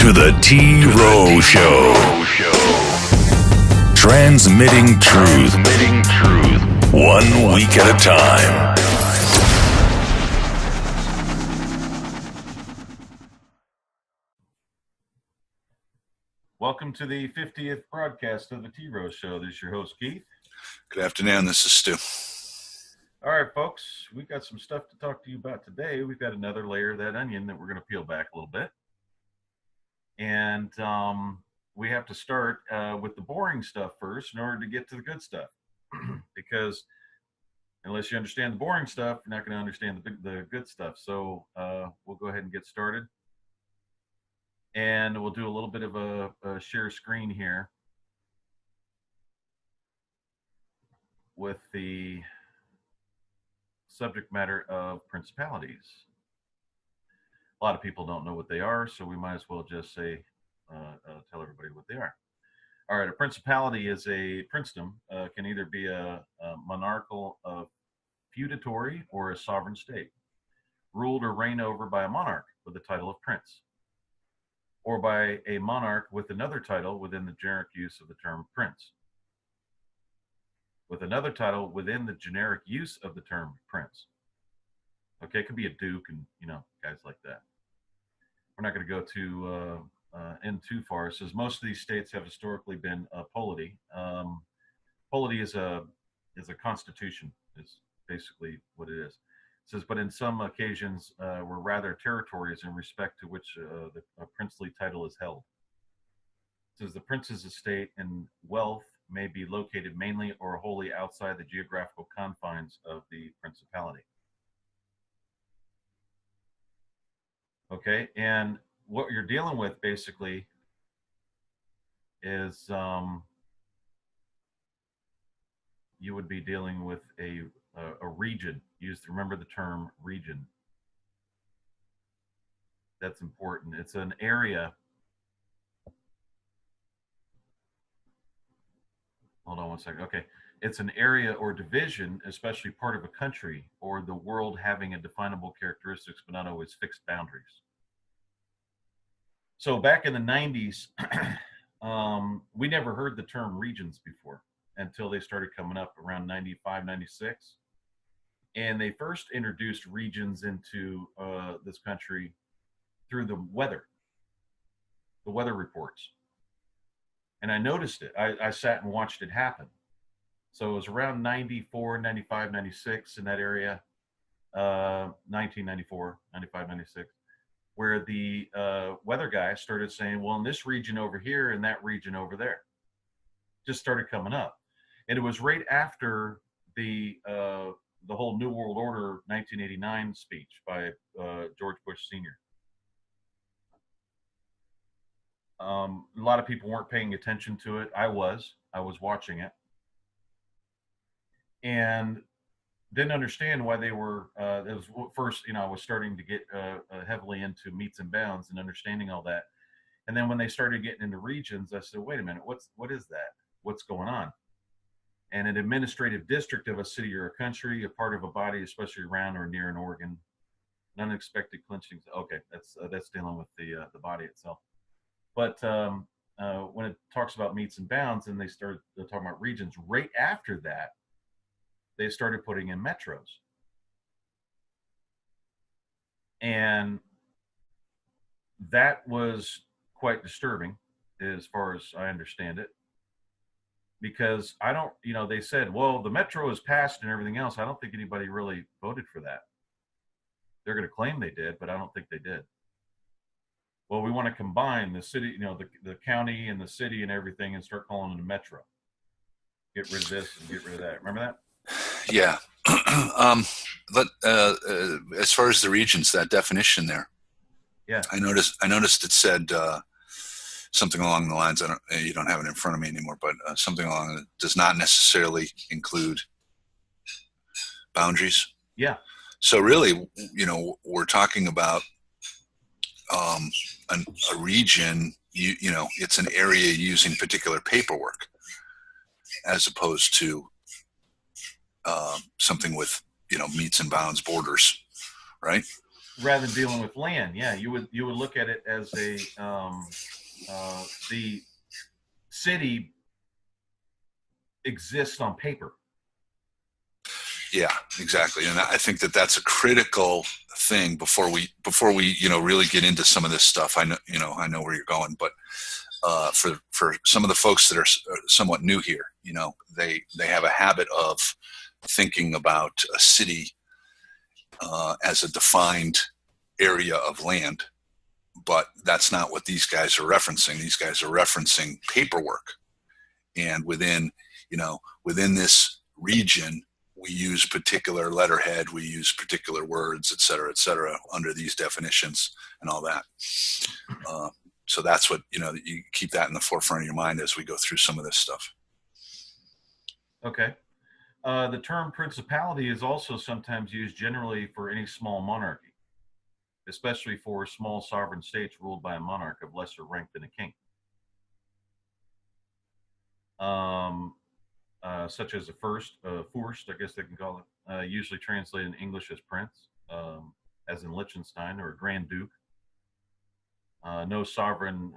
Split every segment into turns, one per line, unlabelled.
to the T-roh Show. Transmitting truth. One week at a time.
Welcome to the 50th broadcast of the T-roh Show. This is your host, Keith.
Good afternoon. This is Stu.
All right, folks, we got some stuff to talk to you about today. We've got another layer of that onion that we're going to peel back a little bit. And we have to start with the boring stuff first in order to get to the good stuff. Because unless you understand the boring stuff, you're not going to understand the good stuff. So we'll go ahead and get started. And we'll do a little bit of a share screen here with the subject matter of principalities. A lot of people don't know what they are, so we might as well just say, tell everybody what they are. All right, a principality is a princedom, can either be a monarchical, feudatory, or a sovereign state, ruled or reigned over by a monarch with the title of prince, or by a monarch with another title within the generic use of the term prince, with another title within the generic use of the term prince. Okay, it could be a duke and, guys like that. We're not going to go in too far. It says most of these states have historically been a polity. Polity is a constitution, is basically what it is. It says, but in some occasions were rather territories in respect to which a princely title is held. It says the prince's estate and wealth may be located mainly or wholly outside the geographical confines of the principality. Okay, and what you're dealing with basically is you would be dealing with a region. Remember the term region. That's important. It's an area. Hold on one second. Okay. It's an area or division, especially part of a country or the world having a definable characteristics, but not always fixed boundaries. So back in the 90s, we never heard the term regions before until they started coming up around 95, 96. And they first introduced regions into this country through the weather reports. And I noticed it. I sat and watched it happen. So it was around 94, 95, 96 in that area, 1994, 95, 96, where the weather guy started saying, well, in this region over here and that region over there, just started coming up. And it was right after the whole New World Order 1989 speech by George Bush Sr. A lot of people weren't paying attention to it. I was watching it and didn't understand why they were, it was first, I was starting to get heavily into meets and bounds and understanding all that. And then when they started getting into regions, I said, wait a minute, what is that? What's going on? And an administrative district of a city or a country, a part of a body, especially around or near an organ, an unexpected clinching. Okay, that's dealing with the body itself. But when it talks about meets and bounds, and they started talking about regions, right after that, they started putting in metros. And that was quite disturbing as far as I understand it. Because I don't, they said, well, the metro is passed and everything else. I don't think anybody really voted for that. They're going to claim they did, but I don't think they did. Well, we want to combine the city, the county and the city and everything and start calling it a metro. Get rid of this and get rid of that. Remember that?
Yeah. As far as the regions, that definition there.
Yeah.
I noticed it said something along the lines, you don't have it in front of me anymore, but something along that does not necessarily include boundaries.
Yeah.
So really, we're talking about a region, it's an area using particular paperwork as opposed to something with, meets and bounds borders, right?
rather than dealing with land. Yeah, you would look at it as a the city exists on paper.
Yeah, exactly. And I think that that's a critical thing before we really get into some of this stuff. I know where you're going, but for some of the folks that are somewhat new here, they have a habit of thinking about a city as a defined area of land, but that's not what these guys are referencing. These guys are referencing paperwork, and within this region, we use particular letterhead, we use particular words, et cetera, under these definitions and all that. So that's what, you keep that in the forefront of your mind as we go through some of this stuff.
Okay. The term principality is also sometimes used generally for any small monarchy, especially for small sovereign states ruled by a monarch of lesser rank than a king. Such as a Fürst, I guess they can call it, usually translated in English as prince, as in Liechtenstein, or a Grand Duke. No sovereign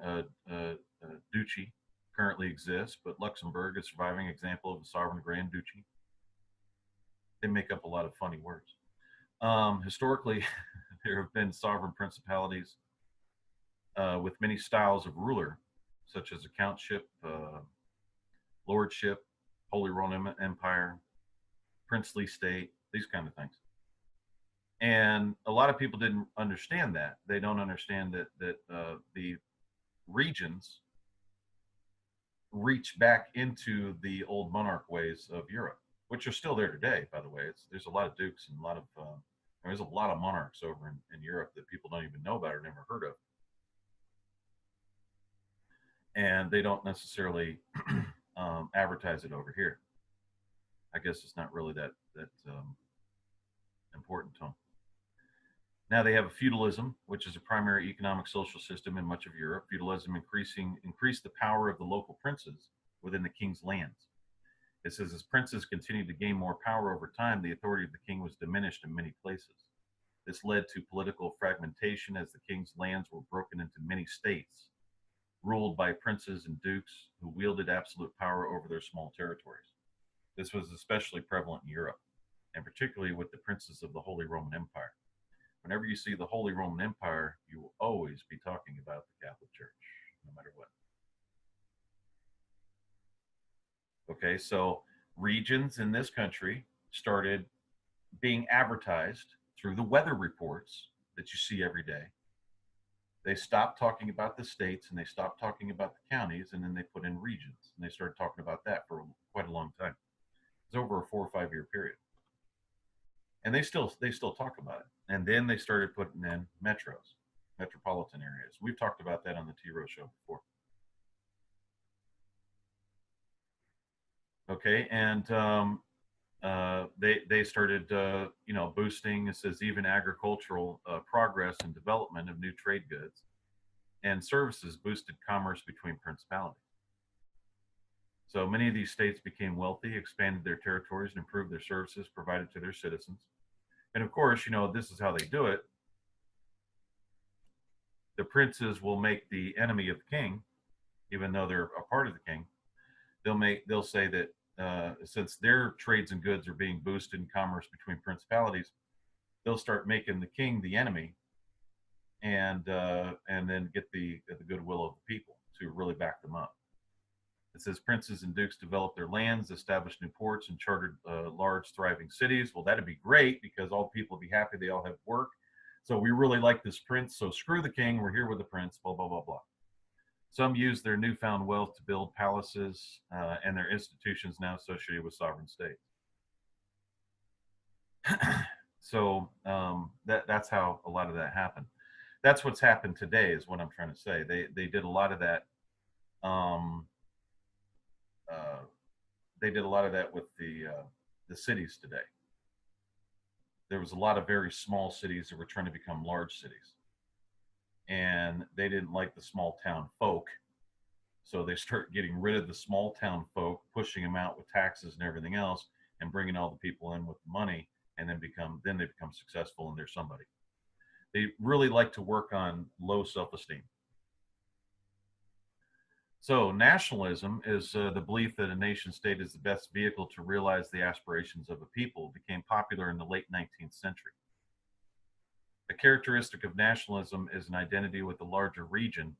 duchy currently exists, but Luxembourg is a surviving example of a sovereign Grand Duchy. They make up a lot of funny words. Historically, there have been sovereign principalities with many styles of ruler, such as a countship, lordship, Holy Roman Empire, princely state, these kind of things. And a lot of people didn't understand that. They don't understand that the regions reach back into the old monarch ways of Europe, which are still there today, by the way. There's a lot of dukes and there's a lot of monarchs over in Europe that people don't even know about or never heard of. And they don't necessarily advertise it over here. I guess it's not really that important to them. Now they have a feudalism, which is a primary economic social system in much of Europe. Feudalism increased the power of the local princes within the king's lands. It says as princes continued to gain more power over time, the authority of the king was diminished in many places. This led to political fragmentation as the king's lands were broken into many states, ruled by princes and dukes who wielded absolute power over their small territories. This was especially prevalent in Europe, and particularly with the princes of the Holy Roman Empire. Whenever you see the Holy Roman Empire, you will always be talking about the Catholic Church, no matter what. Okay, so regions in this country started being advertised through the weather reports that you see every day. They stopped talking about the states and they stopped talking about the counties, and then they put in regions, and they started talking about that for quite a long time. It's over a 4 or 5 year period. And they still talk about it. And then they started putting in metropolitan areas. We've talked about that on the t-roh show before. Okay, and they started boosting. It says even agricultural progress and development of new trade goods and services boosted commerce between principalities. So many of these states became wealthy, expanded their territories, and improved their services provided to their citizens. And of course, this is how they do it. The princes will make the enemy of the king, even though they're a part of the king. They'll say that since their trades and goods are being boosted in commerce between principalities, they'll start making the king the enemy, and then get the goodwill of the people to really back them up. It says princes and dukes developed their lands, established new ports, and chartered large, thriving cities. Well, that'd be great because all people would be happy. They all have work. So we really like this prince. So screw the king. We're here with the prince. Blah, blah, blah, blah. Some used their newfound wealth to build palaces and their institutions now associated with sovereign states. So that's how a lot of that happened. That's what's happened today is what I'm trying to say. They did a lot of that. They did a lot of that with the cities today. There was a lot of very small cities that were trying to become large cities. And they didn't like the small town folk. So they start getting rid of the small town folk, pushing them out with taxes and everything else, and bringing all the people in with money, and then they become successful and they're somebody. They really like to work on low self-esteem. So nationalism is the belief that a nation state is the best vehicle to realize the aspirations of a people. It became popular in the late 19th century. A characteristic of nationalism is an identity with a larger region,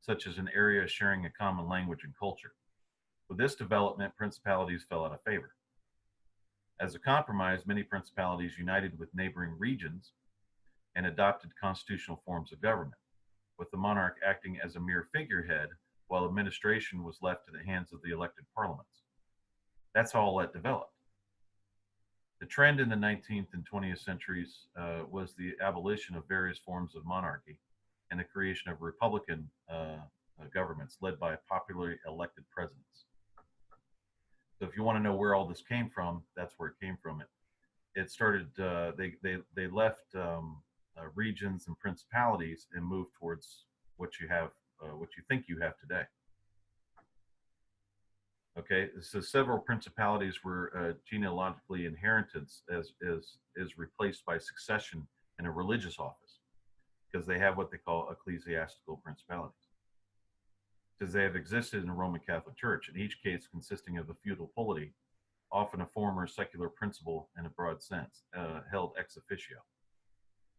such as an area sharing a common language and culture. With this development, principalities fell out of favor. As a compromise, many principalities united with neighboring regions and adopted constitutional forms of government, with the monarch acting as a mere figurehead while administration was left to the hands of the elected parliaments. That's how all that developed. The trend in the 19th and 20th centuries was the abolition of various forms of monarchy and the creation of republican governments led by popularly elected presidents. So if you want to know where all this came from, that's where it came from. It started, they left regions and principalities and moved towards what you have, what you think you have today. Okay, so several principalities were genealogically inherited as is replaced by succession in a religious office, because they have what they call ecclesiastical principalities, because they have existed in the Roman Catholic Church, in each case consisting of a feudal polity, often a former secular principle in a broad sense, held ex officio,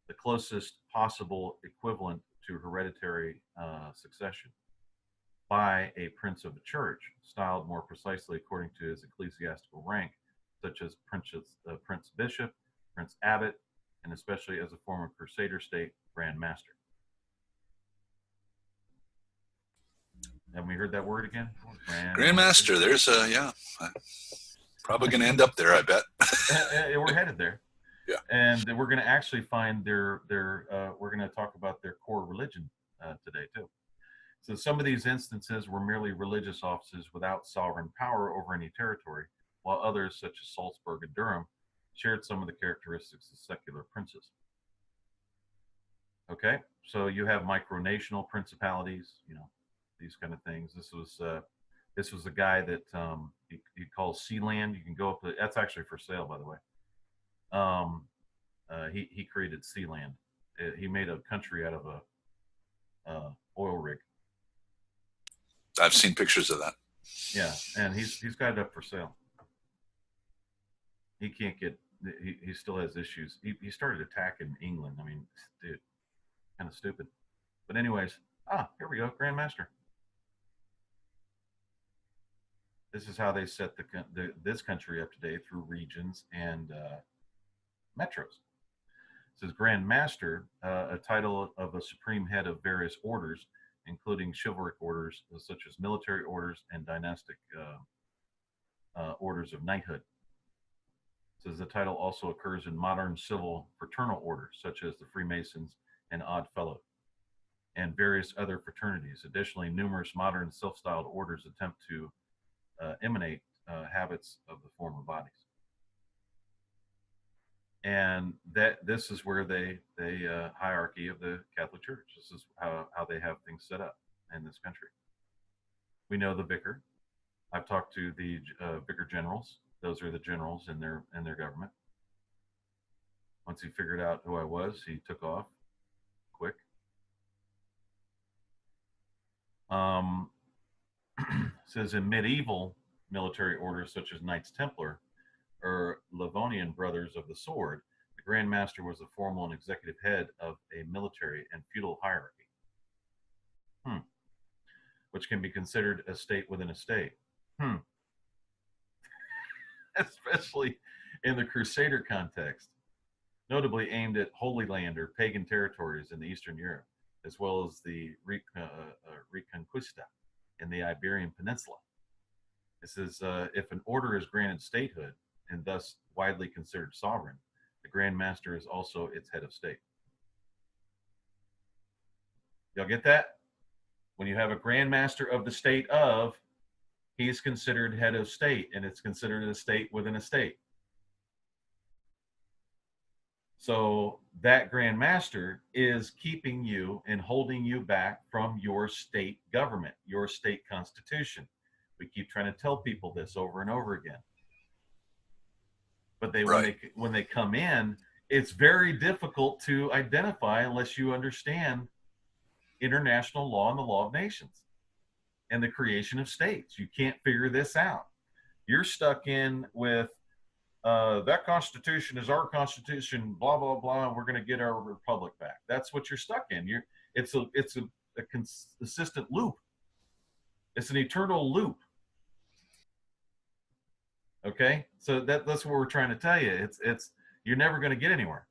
the closest possible equivalent to hereditary succession by a prince of the church, styled more precisely according to his ecclesiastical rank, such as prince bishop, prince abbot, and especially as a former crusader state, grand master. Have we heard that word again?
Grand master. There's a, yeah. Probably going to end up there, I bet.
We're headed there.
Yeah.
And we're going to actually find we're going to talk about their core religion today too. So some of these instances were merely religious offices without sovereign power over any territory, while others, such as Salzburg and Durham, shared some of the characteristics of secular princes. Okay, so you have micronational principalities, you know, these kind of things. This was a guy that he calls Sealand. You can go up to, that's actually for sale, by the way. He created Sealand. He made a country out of a oil rig.
I've seen pictures of that.
Yeah, and he's got it up for sale. He can't get. He still has issues. He started attacking England. I mean, dude, kind of stupid. But anyways, here we go, Grandmaster. This is how they set this country up today through regions and metros. It says Grand Master, a title of a supreme head of various orders, including chivalric orders such as military orders and dynastic orders of knighthood. It says the title also occurs in modern civil fraternal orders such as the Freemasons and Odd Fellow, and various other fraternities. Additionally, numerous modern self-styled orders attempt to emanate habits of the former bodies. And this is where they hierarchy of the Catholic Church. This is how they have things set up in this country. We know the vicar. I've talked to the vicar generals. Those are the generals in their government. Once he figured out who I was, he took off quick. Says in medieval military orders such as Knights Templar or Livonian Brothers of the Sword, the Grand Master was the formal and executive head of a military and feudal hierarchy, which can be considered a state within a state. Especially in the Crusader context, notably aimed at Holy Land or pagan territories in Eastern Europe, as well as the Reconquista in the Iberian Peninsula. This is if an order is granted statehood and thus widely considered sovereign, the Grand Master is also its head of state. Y'all get that? When you have a Grand Master of the state of, he is considered head of state, and it's considered a state within a state. So that Grand Master is keeping you and holding you back from your state government, your state constitution. We keep trying to tell people this over and over again. But when they come in, it's very difficult to identify unless you understand international law and the law of nations and the creation of states. You can't figure this out. You're stuck in with that Constitution is our Constitution, blah blah blah, and we're going to get our republic back. That's what you're stuck in. It's a consistent loop. It's an eternal loop. Okay, so that's what we're trying to tell you. It's you're never going to get anywhere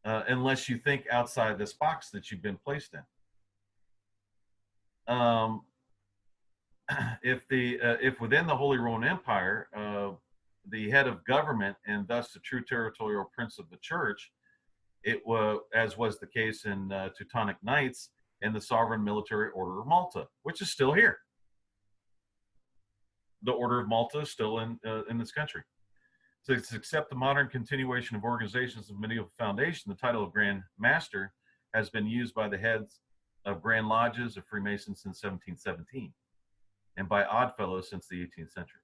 unless you think outside this box that you've been placed in. If within the Holy Roman Empire, the head of government and thus the true territorial prince of the church, it was, as was the case in Teutonic Knights and the Sovereign Military Order of Malta, which is still here. The Order of Malta is still in this country. So to accept the modern continuation of organizations of medieval foundation, the title of Grand Master has been used by the heads of Grand Lodges of Freemasons since 1717 and by Oddfellows since the 18th century.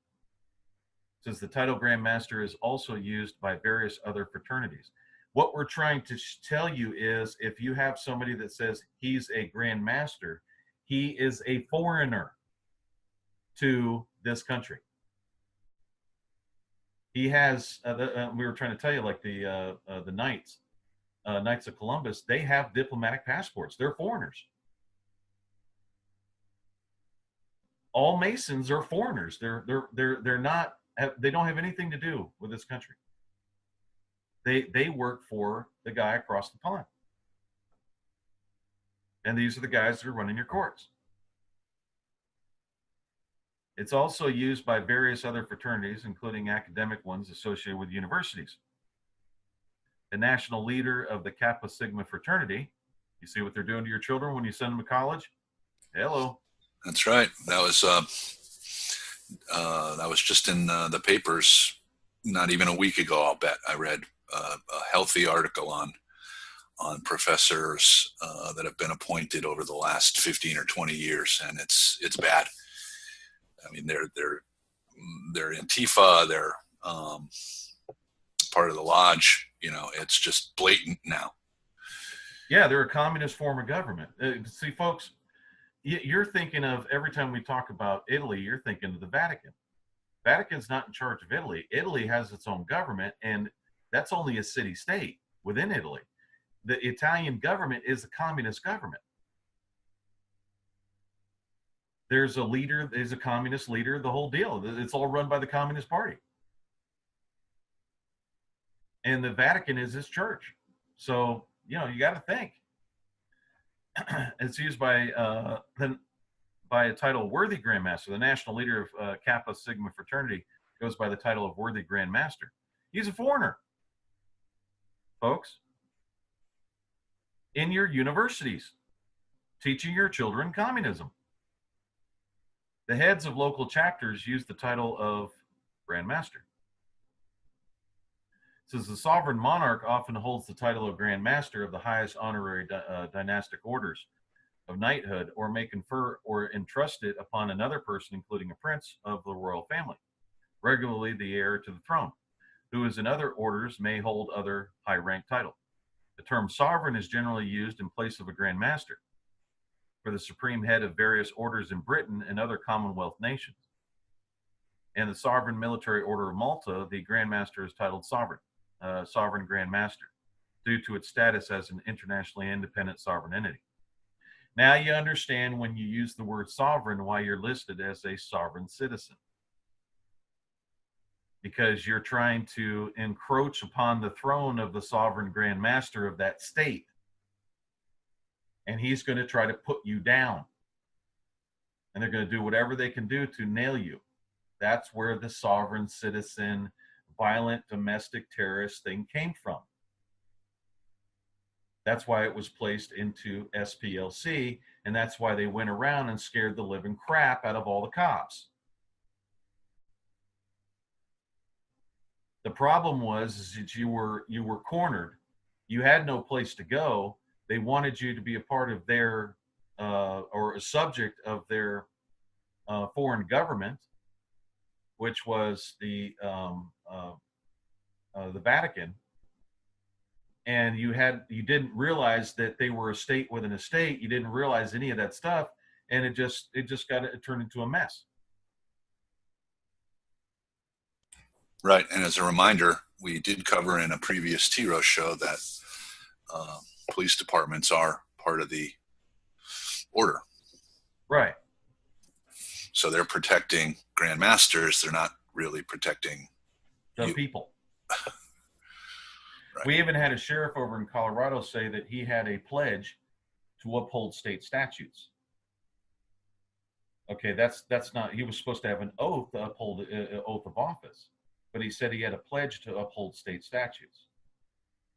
Since the title Grand Master is also used by various other fraternities. What we're trying to tell you is if you have somebody that says he's a Grand Master, he is a foreigner to this country. He has, we were trying to tell you, like the Knights of Columbus, they have diplomatic passports. They're foreigners. All Masons are foreigners. They're not. They don't have anything to do with this country. They work for the guy across the pond, and these are the guys that are running your courts. It's also used by various other fraternities, including academic ones associated with universities. The national leader of the Kappa Sigma fraternity, you see what they're doing to your children when you send them to college? Hello.
That's right. That was just in the papers not even a week ago. I'll bet I read a healthy article on professors that have been appointed over the last 15 or 20 years, and it's bad. I mean, they're Antifa, they're part of the lodge. You know, it's just blatant now.
Yeah, they're a communist form of government. See, folks, you're thinking of, every time we talk about Italy, you're thinking of the Vatican. Vatican's not in charge of Italy. Italy has its own government, and that's only a city-state within Italy. The Italian government is a communist government. There's a leader, there's a communist leader, the whole deal. It's all run by the Communist Party. And the Vatican is his church. So, you know, you got to think. It's used by a title Worthy Grand Master. The national leader of Kappa Sigma fraternity goes by the title of Worthy Grand Master. He's a foreigner, folks, in your universities, teaching your children communism. The heads of local chapters use the title of Grand Master. Since the sovereign monarch often holds the title of Grand Master of the highest honorary dynastic orders of knighthood, or may confer or entrust it upon another person, including a prince of the royal family, regularly the heir to the throne, who is in other orders may hold other high rank title. The term sovereign is generally used in place of a Grand Master for the supreme head of various orders in Britain and other Commonwealth nations. In the Sovereign Military Order of Malta, the Grand Master is titled Sovereign Grand Master, due to its status as an internationally independent sovereign entity. Now you understand when you use the word sovereign why you're listed as a sovereign citizen. Because you're trying to encroach upon the throne of the sovereign Grand Master of that state. And he's going to try to put you down. And they're going to do whatever they can do to nail you. That's where the sovereign citizen, violent domestic terrorist thing came from. That's why it was placed into SPLC, and that's why they went around and scared the living crap out of all the cops. The problem was that you were cornered. You had no place to go. They wanted you to be a part of their or a subject of their foreign government, which was the Vatican. and you didn't realize that they were a state within a state. You didn't realize any of that stuff, and it turned into a mess.
Right. And as a reminder, we did cover in a previous t-roh show that police departments are part of the order.
Right.
So they're protecting grandmasters. They're not really protecting
the people.
Right.
We even had a sheriff over in Colorado say that he had a pledge to uphold state statutes. Okay, that's not. He was supposed to have an oath to uphold oath of office, but he said he had a pledge to uphold state statutes.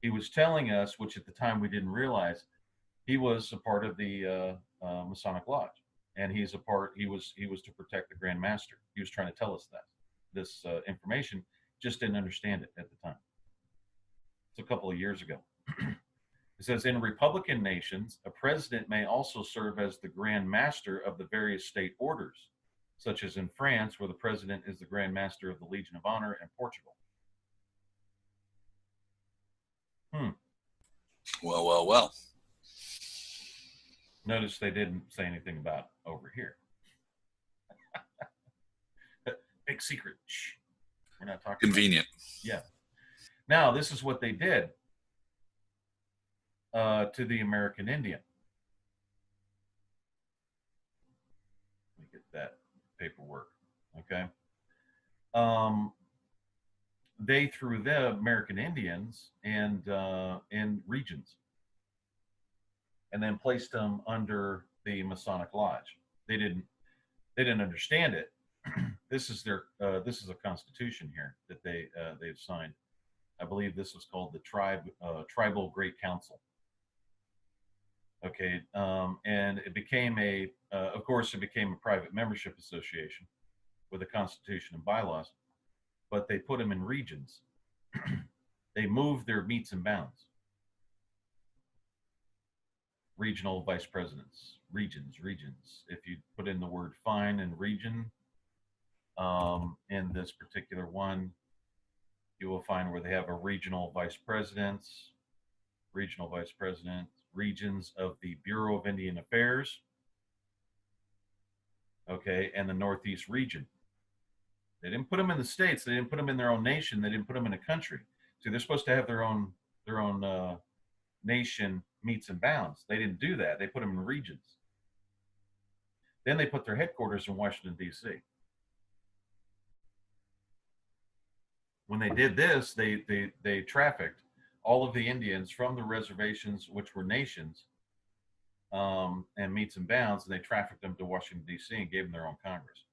He was telling us, which at the time we didn't realize, he was a part of the Masonic Lodge, and he was to protect the Grand Master. He was trying to tell us this information, just didn't understand it at the time. It's a couple of years ago. It says, in Republican nations, a president may also serve as the Grand Master of the various state orders, such as in France, where the president is the Grand Master of the Legion of Honor, and Portugal.
Well.
Notice they didn't say anything about over here. Big secret. Shh. We're not talking.
Convenient.
Yeah. Now, this is what they did to the American Indian. Let me get that paperwork. Okay. They threw the American Indians in regions, and then placed them under the Masonic Lodge. They didn't understand it. This is a constitution here that they've signed. I believe this was called the Tribal Great Council. Okay, and it became of course, it became a private membership association with a constitution and bylaws, but they put them in regions. They moved their metes and bounds. Regional vice presidents, regions. If you put in the word fine and region in this particular one, you will find where they have a regional vice president, regions of the Bureau of Indian Affairs, okay, and the Northeast region. They didn't put them in the states. They didn't put them in their own nation. They didn't put them in a country. So they're supposed to have their own nation metes and bounds. They didn't do that. They put them in regions. Then they put their headquarters in Washington, D.C. When they did this, they trafficked all of the Indians from the reservations, which were nations, and metes and bounds, and they trafficked them to Washington, D.C. and gave them their own Congress.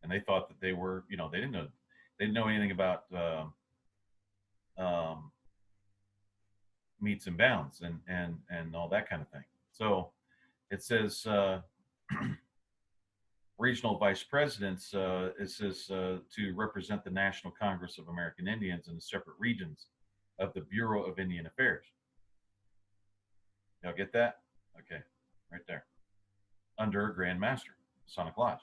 And they thought that they were, they didn't know anything about metes and bounds and all that kind of thing. So it says regional vice presidents, it says to represent the National Congress of American Indians in the separate regions of the Bureau of Indian Affairs. Y'all get that? Okay, right there. Under a Grand Master, Masonic Lodge.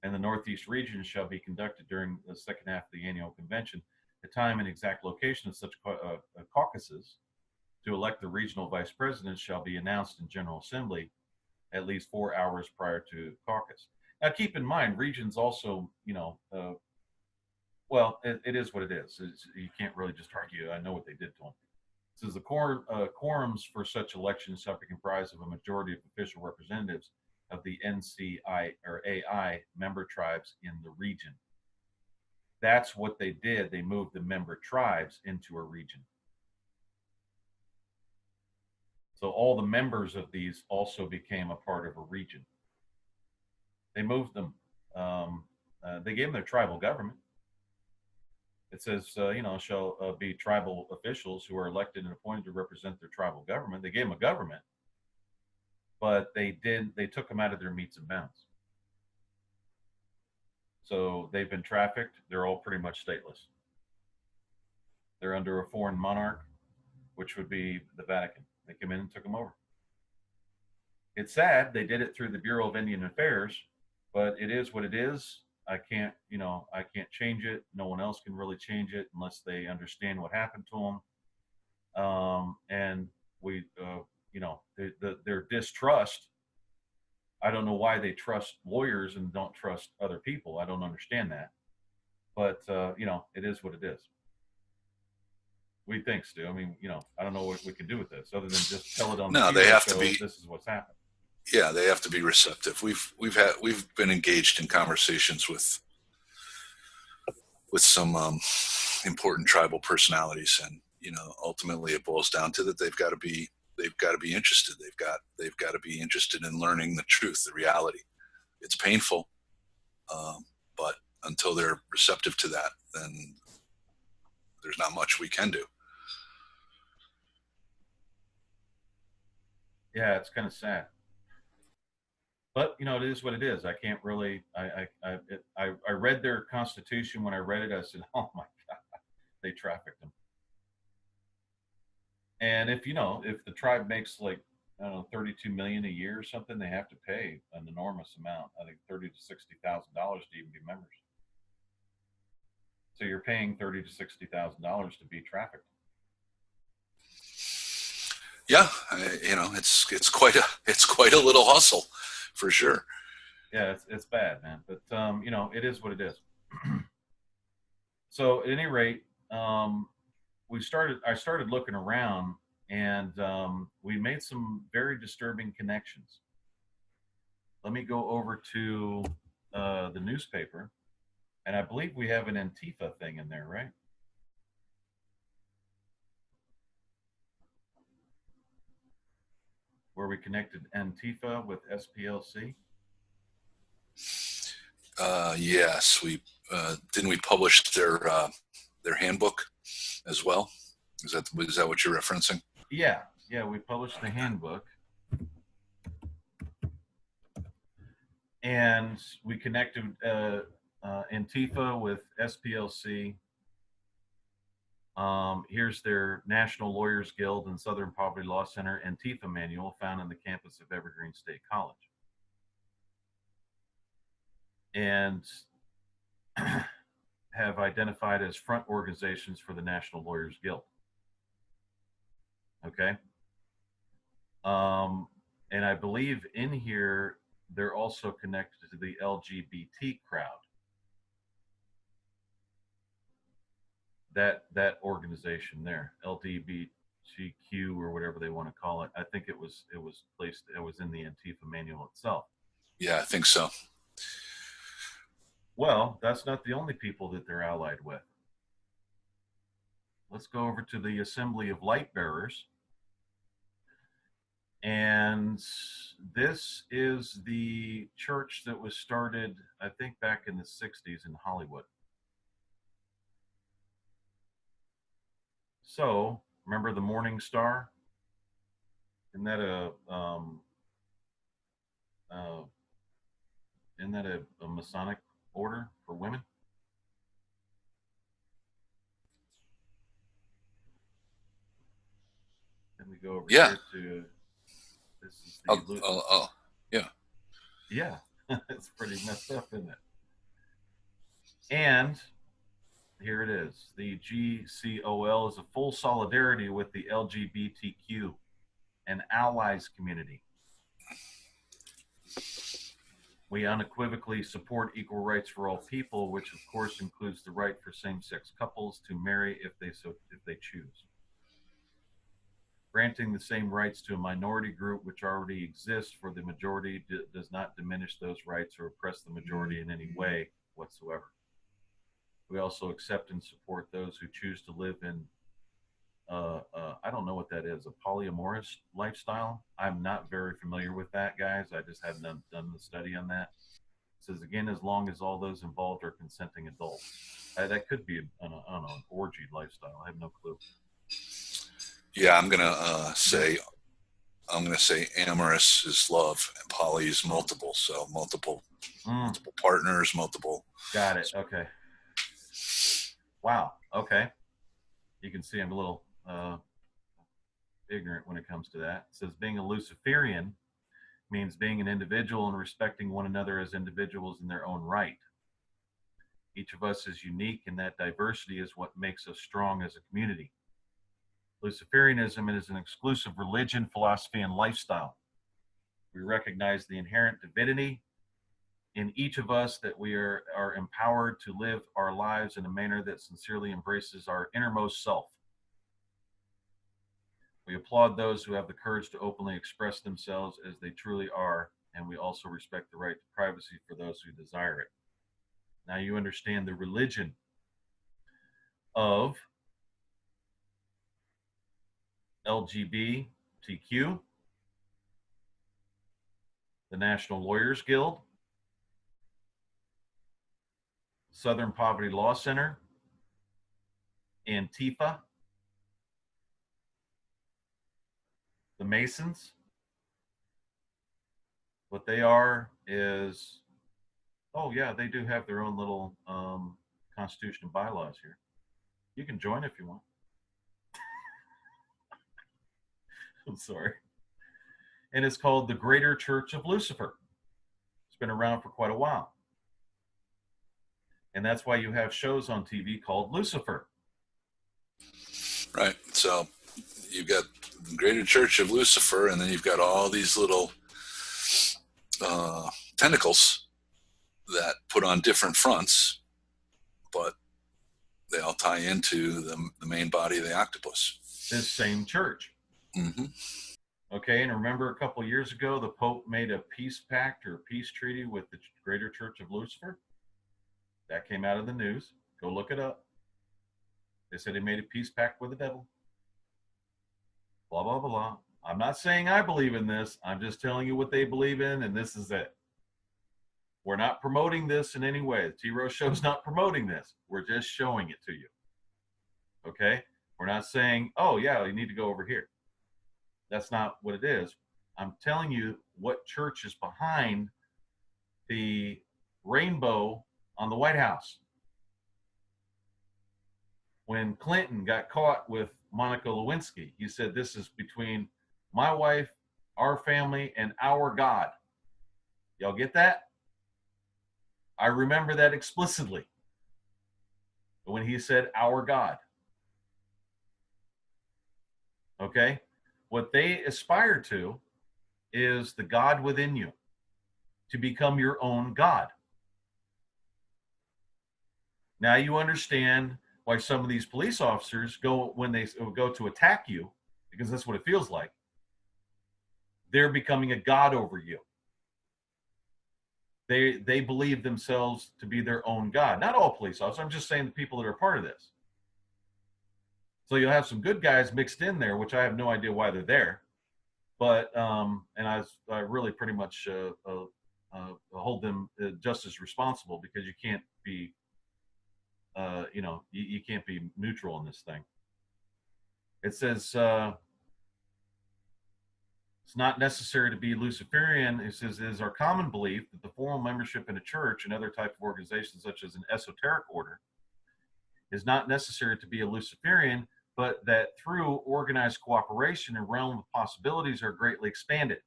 And the Northeast region shall be conducted during the second half of the annual convention. The time and exact location of such caucuses to elect the regional vice presidents shall be announced in General Assembly at least 4 hours prior to caucus. Now, keep in mind, regions also, well, it is what it is. You can't really just argue. I know what they did to them. It says the quorums for such elections shall be comprised of a majority of official representatives of the NCI or AI member tribes in the region. That's what they did. They moved the member tribes into a region. So all the members of these also became a part of a region. They moved them. They gave them their tribal government. It says, shall be tribal officials who are elected and appointed to represent their tribal government. They gave them a government, but they took them out of their metes and bounds. So they've been trafficked. They're all pretty much stateless. They're under a foreign monarch, which would be the Vatican. They came in and took them over. It's sad. They did it through the Bureau of Indian Affairs, but it is what it is. I can't change it. No one else can really change it unless they understand what happened to them And we, their distrust. I don't know why they trust lawyers and don't trust other people. I don't understand that. But it is what it is. We think, Stu. I mean, I don't know what we can do with this other than just tell it on the
No, they
t-roh
have
show.
to be.
This is what's happened.
Yeah, they have to be receptive. We've been engaged in conversations with some important tribal personalities, and ultimately it boils down to that they've got to be interested. They've got to be interested in learning the truth, the reality. It's painful, but until they're receptive to that, then there's not much we can do.
Yeah, it's kind of sad. But it is what it is. I can't really. I read their constitution. When I read it, I said, "Oh my God, they trafficked them." And if the tribe makes like, I don't know, 32 million a year or something, they have to pay an enormous amount. I think $30,000 to $60,000 to even be members. So you're paying $30,000 to $60,000 to be trafficked.
Yeah, it's quite a little hustle, for sure.
Yeah, it's bad, man. But it is what it is. So at any rate, I started looking around, and we made some very disturbing connections. Let me go over to the newspaper, and I believe we have an Antifa thing in there, right? Where we connected Antifa with SPLC.
Yes, we didn't we publish their handbook as well? Is that what you're referencing?
Yeah, we published the handbook, and we connected Antifa with SPLC. Here's their National Lawyers Guild and Southern Poverty Law Center Antifa manual found in the campus of Evergreen State College. And have identified as front organizations for the National Lawyers Guild. Okay. And I believe in here, they're also connected to the LGBT crowd. That organization there, LGBTQ or whatever they want to call it. I think it was in the Antifa manual itself.
Yeah, I think so.
Well, that's not the only people that they're allied with. Let's go over to the Assembly of Light Bearers. And this is the church that was started, I think, back in the 60s in Hollywood. So, remember the Morning Star? Isn't that a Masonic order for women? Then we go over here to this is the
yeah.
Yeah, it's pretty messed up, isn't it? And here it is. The GCOL is a full solidarity with the LGBTQ and allies community. We unequivocally support equal rights for all people, which of course includes the right for same-sex couples to marry if they choose. Granting the same rights to a minority group which already exists for the majority does not diminish those rights or oppress the majority in any way whatsoever. We also accept and support those who choose to live in, I don't know what that is, a polyamorous lifestyle. I'm not very familiar with that, guys. I just haven't done the study on that. It says, again, as long as all those involved are consenting adults. That could be, an orgy lifestyle. I have no clue.
Yeah, I'm gonna say amorous is love and poly is multiple. So multiple partners, multiple.
Got it. Okay. Wow. Okay. You can see I'm a little ignorant when it comes to that. It says being a Luciferian means being an individual and respecting one another as individuals in their own right. Each of us is unique, and that diversity is what makes us strong as a community. Luciferianism is an exclusive religion, philosophy, and lifestyle. We recognize the inherent divinity in each of us, that we are empowered to live our lives in a manner that sincerely embraces our innermost self. We applaud those who have the courage to openly express themselves as they truly are, and we also respect the right to privacy for those who desire it. Now you understand the religion of LGBTQ, the National Lawyers Guild, Southern Poverty Law Center, Antifa, the Masons. What they are is, oh yeah, they do have their own little constitution and bylaws here. You can join if you want. I'm sorry. And it's called the Greater Church of Lucifer. It's been around for quite a while. And that's why you have shows on TV called Lucifer.
Right. So you've got the Greater Church of Lucifer, and then you've got all these little tentacles that put on different fronts, but they all tie into the main body of the octopus.
This same church.
Mm-hmm.
Okay, and remember a couple of years ago, the Pope made a peace pact or a peace treaty with the Greater Church of Lucifer? That came out of the news. Go look it up. They said he made a peace pact with the devil. Blah, blah, blah. I'm not saying I believe in this. I'm just telling you what they believe in, and this is it. We're not promoting this in any way. The t-roh show's not promoting this. We're just showing it to you. Okay? We're not saying, oh, yeah, you need to go over here. That's not what it is. I'm telling you what church is behind the rainbow on the White House. When Clinton got caught with Monica Lewinsky, he said, this is between my wife, our family, and our God. Y'all get that? I remember that explicitly when he said our God. Okay? What they aspire to is the God within you, to become your own God. Now you understand why some of these police officers go, when they go to attack you, because that's what it feels like, they're becoming a God over you. They believe themselves to be their own God. Not all police officers. I'm just saying the people that are part of this. So you'll have some good guys mixed in there, which I have no idea why they're there. But, and I really pretty much hold them just as responsible, because you can't be, you can't be neutral in this thing. It says, it's not necessary to be Luciferian. It says, it is our common belief that the formal membership in a church and other type of organizations, such as an esoteric order, is not necessary to be a Luciferian, but that through organized cooperation, a realm of possibilities are greatly expanded.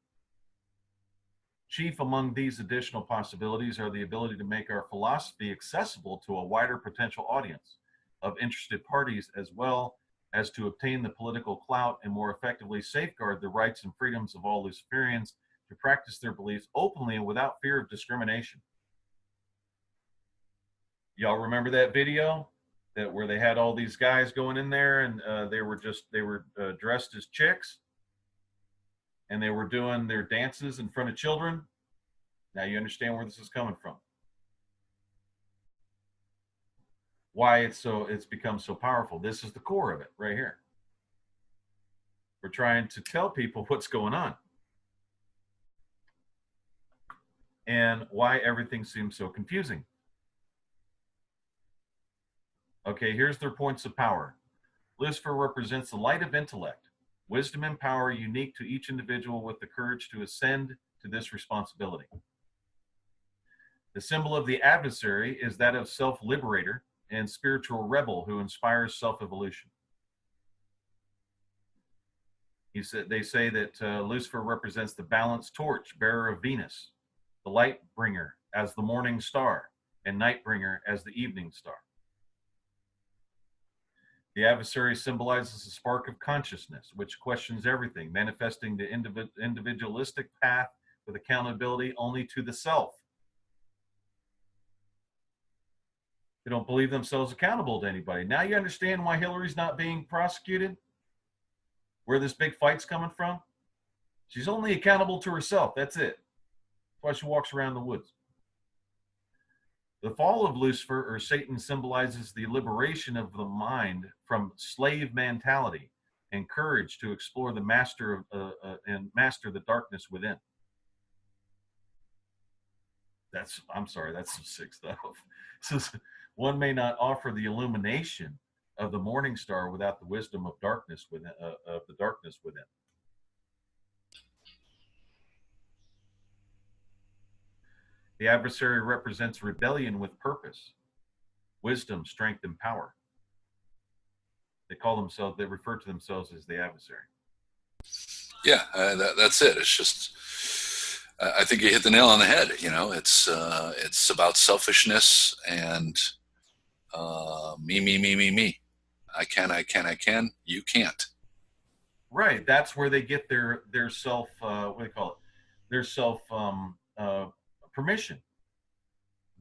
Chief among these additional possibilities are the ability to make our philosophy accessible to a wider potential audience of interested parties, as well as to obtain the political clout and more effectively safeguard the rights and freedoms of all Luciferians to practice their beliefs openly and without fear of discrimination. Y'all remember that video where they had all these guys going in there, and they were dressed as chicks, and they were doing their dances in front of children? Now you understand where this is coming from. Why it's become so powerful. This is the core of it right here. We're trying to tell people what's going on and why everything seems so confusing. Okay, here's their points of power. Lucifer represents the light of intellect, wisdom and power unique to each individual with the courage to ascend to this responsibility. The symbol of the adversary is that of self-liberator and spiritual rebel who inspires self-evolution. They say that Lucifer represents the balanced torch, bearer of Venus, the light bringer as the morning star, and night bringer as the evening star. The adversary symbolizes a spark of consciousness, which questions everything, manifesting the individualistic path with accountability only to the self. They don't believe themselves accountable to anybody. Now you understand why Hillary's not being prosecuted? Where this big fight's coming from? She's only accountable to herself. That's it. That's why she walks around the woods. The fall of Lucifer, or Satan, symbolizes the liberation of the mind from slave mentality and courage to explore the master the darkness within. I'm sorry, that's some sick stuff. It says, one may not offer the illumination of the morning star without the wisdom of darkness within. The adversary represents rebellion with purpose, wisdom, strength, and power. They refer to themselves as the adversary.
Yeah, that's it. It's just, I think you hit the nail on the head. You know, it's about selfishness and me. I can. You can't.
Right. That's where they get their self. What do they call it? Their self permission.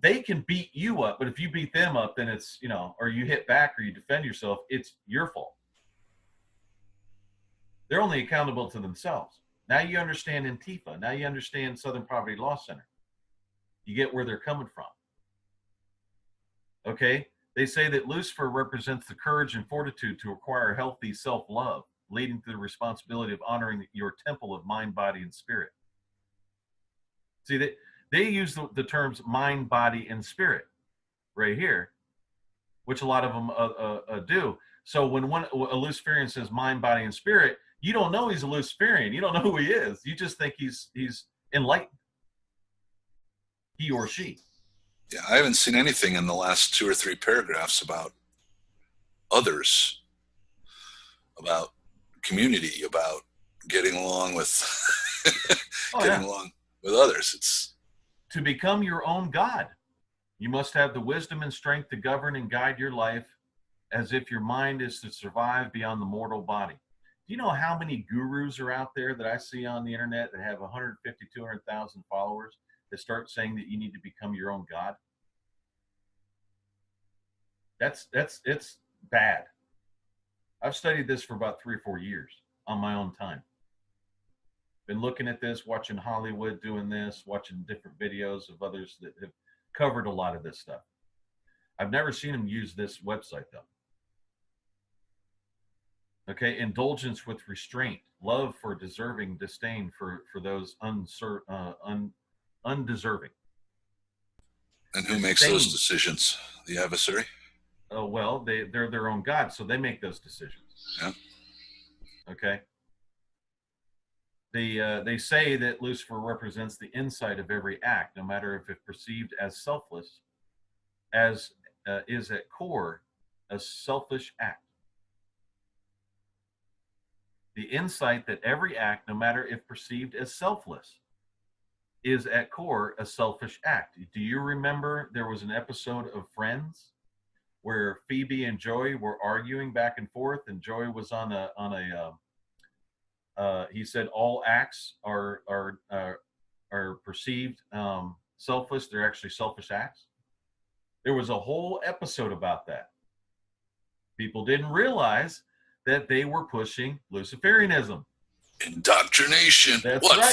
They can beat you up, but if you beat them up, then it's, or you hit back or you defend yourself, it's your fault. They're only accountable to themselves. Now you understand Antifa. Now you understand Southern Poverty Law Center. You get where they're coming from. Okay? They say that Lucifer represents the courage and fortitude to acquire healthy self-love, leading to the responsibility of honoring your temple of mind, body, and spirit. See, they use the terms mind, body, and spirit right here, which a lot of them do. So when a Luciferian says mind, body, and spirit, you don't know he's a Luciferian. You don't know who he is. You just think he's enlightened. He or she.
Yeah, I haven't seen anything in the last 2 or 3 paragraphs about others, about community, about getting along with along with others. It's
to become your own God. You must have the wisdom and strength to govern and guide your life as if your mind is to survive beyond the mortal body. Do you know how many gurus are out there that I see on the internet that have 150, 200,000 followers that start saying that you need to become your own God? It's bad. I've studied this for about 3 or 4 years on my own time. Been looking at this, watching Hollywood doing this, watching different videos of others that have covered a lot of this stuff. I've never seen them use this website though. Okay, indulgence with restraint, love for deserving, disdain for those undeserving.
And who makes those decisions? The adversary?
Oh, well, they're their own God, so they make those decisions.
Yeah.
Okay. They say that Lucifer represents the insight of every act, no matter if it's perceived as selfless, as is at core a selfish act. The insight that every act, no matter if perceived as selfless, is at core a selfish act. Do you remember there was an episode of Friends where Phoebe and Joey were arguing back and forth, and Joey was on a he said all acts are perceived selfless. They're actually selfish acts. There was a whole episode about that. People didn't realize that they were pushing Luciferianism.
Indoctrination.
That's
what,
right.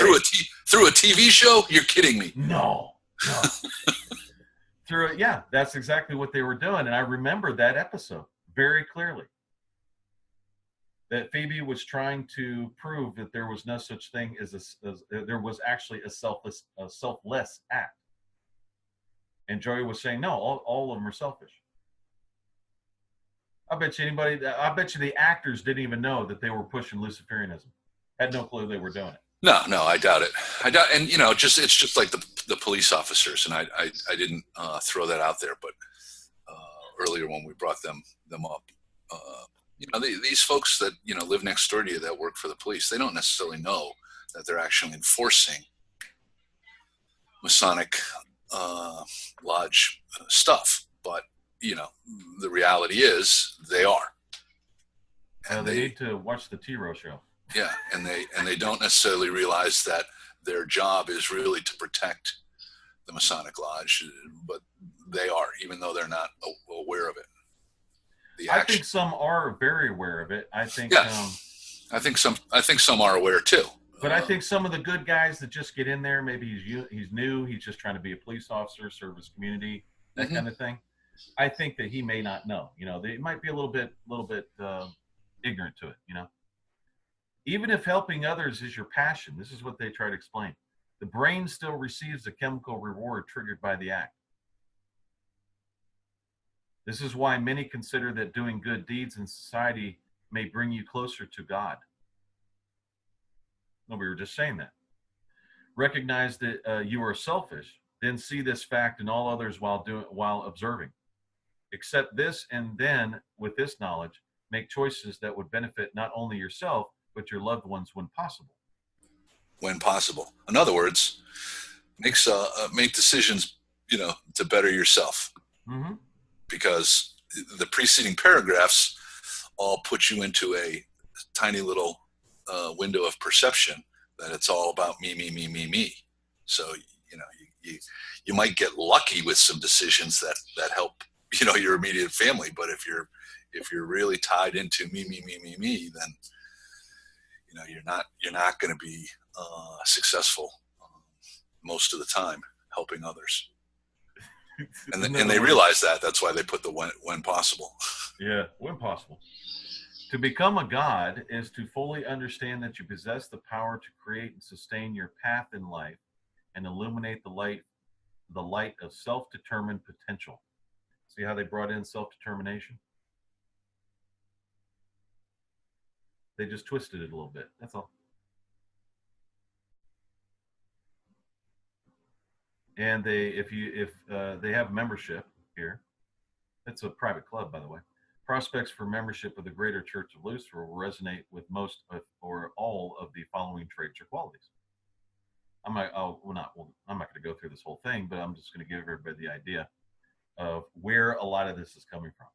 through a TV show? You're kidding me.
No. Yeah, that's exactly what they were doing. And I remember that episode very clearly. That Phoebe was trying to prove that there was no such thing as there was actually a selfless act. And Joey was saying, no, all of them are selfish. I bet you the actors didn't even know that they were pushing Luciferianism. Had no clue they were doing it.
No, I doubt it. And it's just like the police officers, and I didn't throw that out there, but earlier when we brought them up, these folks that live next door to you that work for the police, they don't necessarily know that they're actually enforcing Masonic lodge stuff, but the reality is they are. And
they need to watch the T-roh show.
Yeah, and they don't necessarily realize that their job is really to protect the Masonic Lodge, but they are, even though they're not aware of it.
I think some are very aware of it. I think.
Yeah, I think some are aware too.
But I think some of the good guys that just get in there, maybe he's new, he's just trying to be a police officer, serve his community, that kind of thing. I think that he may not know. They might be a little bit ignorant to it. Even if helping others is your passion, this is what they try to explain. The brain still receives a chemical reward triggered by the act. This is why many consider that doing good deeds in society may bring you closer to God. No, we were just saying that. Recognize that you are selfish, then see this fact in all others while observing. Accept this, and then, with this knowledge, make choices that would benefit not only yourself, but your loved ones when possible.
When possible. In other words, make decisions, to better yourself. Mm-hmm. Because the preceding paragraphs all put you into a tiny little window of perception that it's all about me, me, me, me, me. So, you might get lucky with some decisions that help, your immediate family. But if you're really tied into me, me, me, me, me, then, you're not going to be successful most of the time helping others. And they realize that. That's why they put the when possible.
Yeah, when possible. To become a god is to fully understand that you possess the power to create and sustain your path in life and illuminate the light of self-determined potential. See how they brought in self-determination? They just twisted it a little bit. That's all. And if they have membership here, it's a private club, by the way. Prospects for membership of the Greater Church of Lucifer will resonate with most or all of the following traits or qualities. I'm not going to go through this whole thing, but I'm just going to give everybody the idea of where a lot of this is coming from,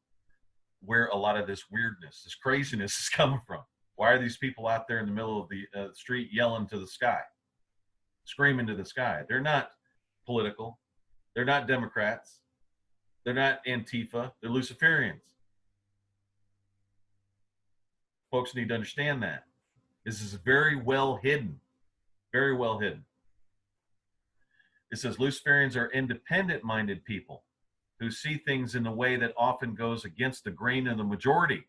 where a lot of this weirdness, this craziness is coming from. Why are these people out there in the middle of the street yelling to the sky, screaming to the sky? They're not political. They're not Democrats. They're not Antifa. They're Luciferians. Folks need to understand that. This is very well hidden. Very well hidden. It says Luciferians are independent-minded people who see things in a way that often goes against the grain of the majority.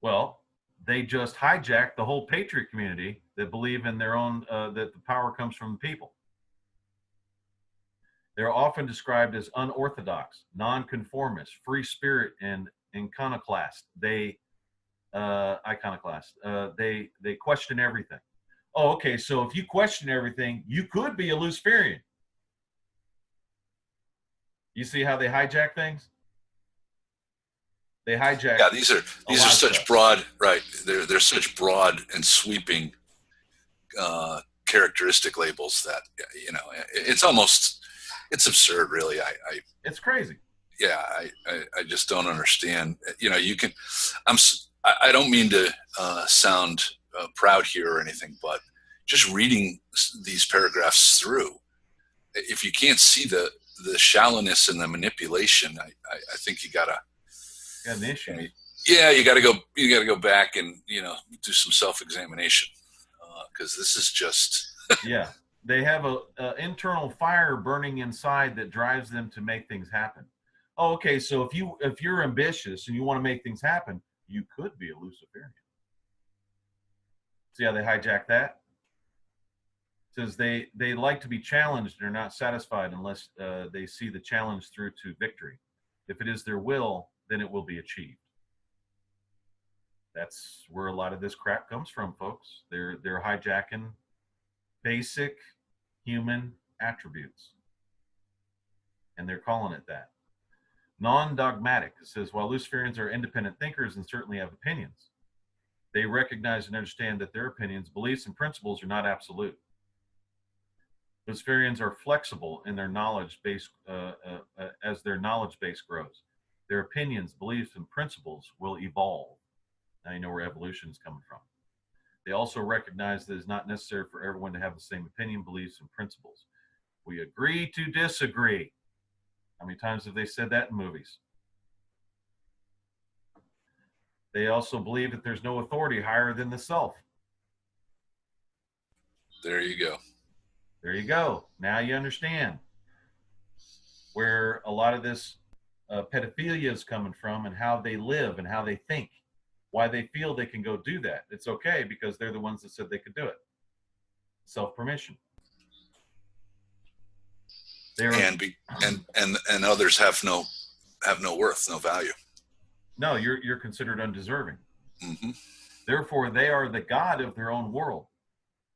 Well, they just hijacked the whole patriot community that believe in their own, that the power comes from the people. They're often described as unorthodox, nonconformist, free spirit, and iconoclast. They question everything. Oh, okay, so if you question everything, you could be a Luciferian. You see how they hijack things? They hijack.
Yeah, these are such broad, right? They're such broad and sweeping characteristic labels that it's absurd, really.
It's crazy.
Yeah, I just don't understand. I don't mean to sound proud here or anything, but just reading these paragraphs through, if you can't see the shallowness and the manipulation, I think you gotta.
Got an issue.
Yeah, you gotta go back and do some self-examination because this is just.
Yeah, they have a internal fire burning inside that drives them to make things happen. Oh, okay, so if you're ambitious and you want to make things happen, you could be a Luciferian. See how they hijack that? It says they like to be challenged and are not satisfied unless they see the challenge through to victory. If it is their will, then it will be achieved. That's where a lot of this crap comes from, folks. They're hijacking basic human attributes, and they're calling it that. Non-dogmatic. It says, while Luciferians are independent thinkers and certainly have opinions, they recognize and understand that their opinions, beliefs, and principles are not absolute. Luciferians are flexible in their knowledge base as their knowledge base grows. their opinions, beliefs, and principles will evolve. Now you know where evolution is coming from. They also recognize that it's not necessary for everyone to have the same opinion, beliefs, and principles. We agree to disagree. How many times have they said that in movies? They also believe that there's no authority higher than the self.
There you go.
There you go. Now you understand where a lot of this pedophilia is coming from and how they live and how they think, why they feel they can go do that. It's okay because they're the ones that said they could do it. Self-permission.
And others have no worth, no value.
No, you're considered undeserving.
Mm-hmm.
Therefore, they are the god of their own world.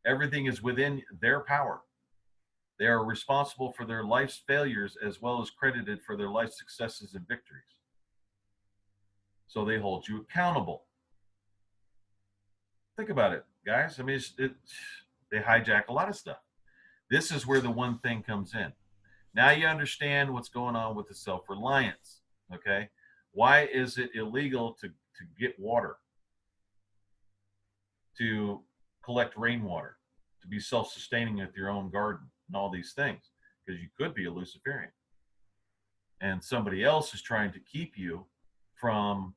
Everything is within their power. They are responsible for their life's failures as well as credited for their life's successes and victories. So they hold you accountable. Think about it, guys. I mean, they hijack a lot of stuff. This is where the one thing comes in. Now you understand what's going on with the self-reliance, okay? Why is it illegal to get water, to collect rainwater, to be self-sustaining with your own garden and all these things? Because you could be a Luciferian. And somebody else is trying to keep you from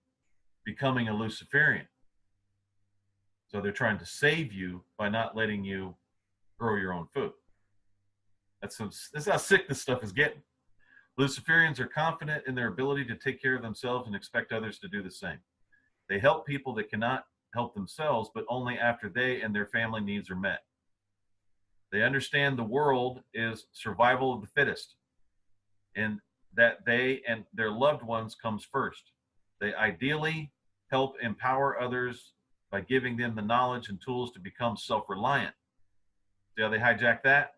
becoming a Luciferian. So they're trying to save you by not letting you grow your own food. That's how sick this stuff is getting. Luciferians are confident in their ability to take care of themselves and expect others to do the same. They help people that cannot help themselves, but only after they and their family needs are met. They understand the world is survival of the fittest, and that they and their loved ones comes first. They ideally help empower others by giving them the knowledge and tools to become self-reliant. See how they hijack that?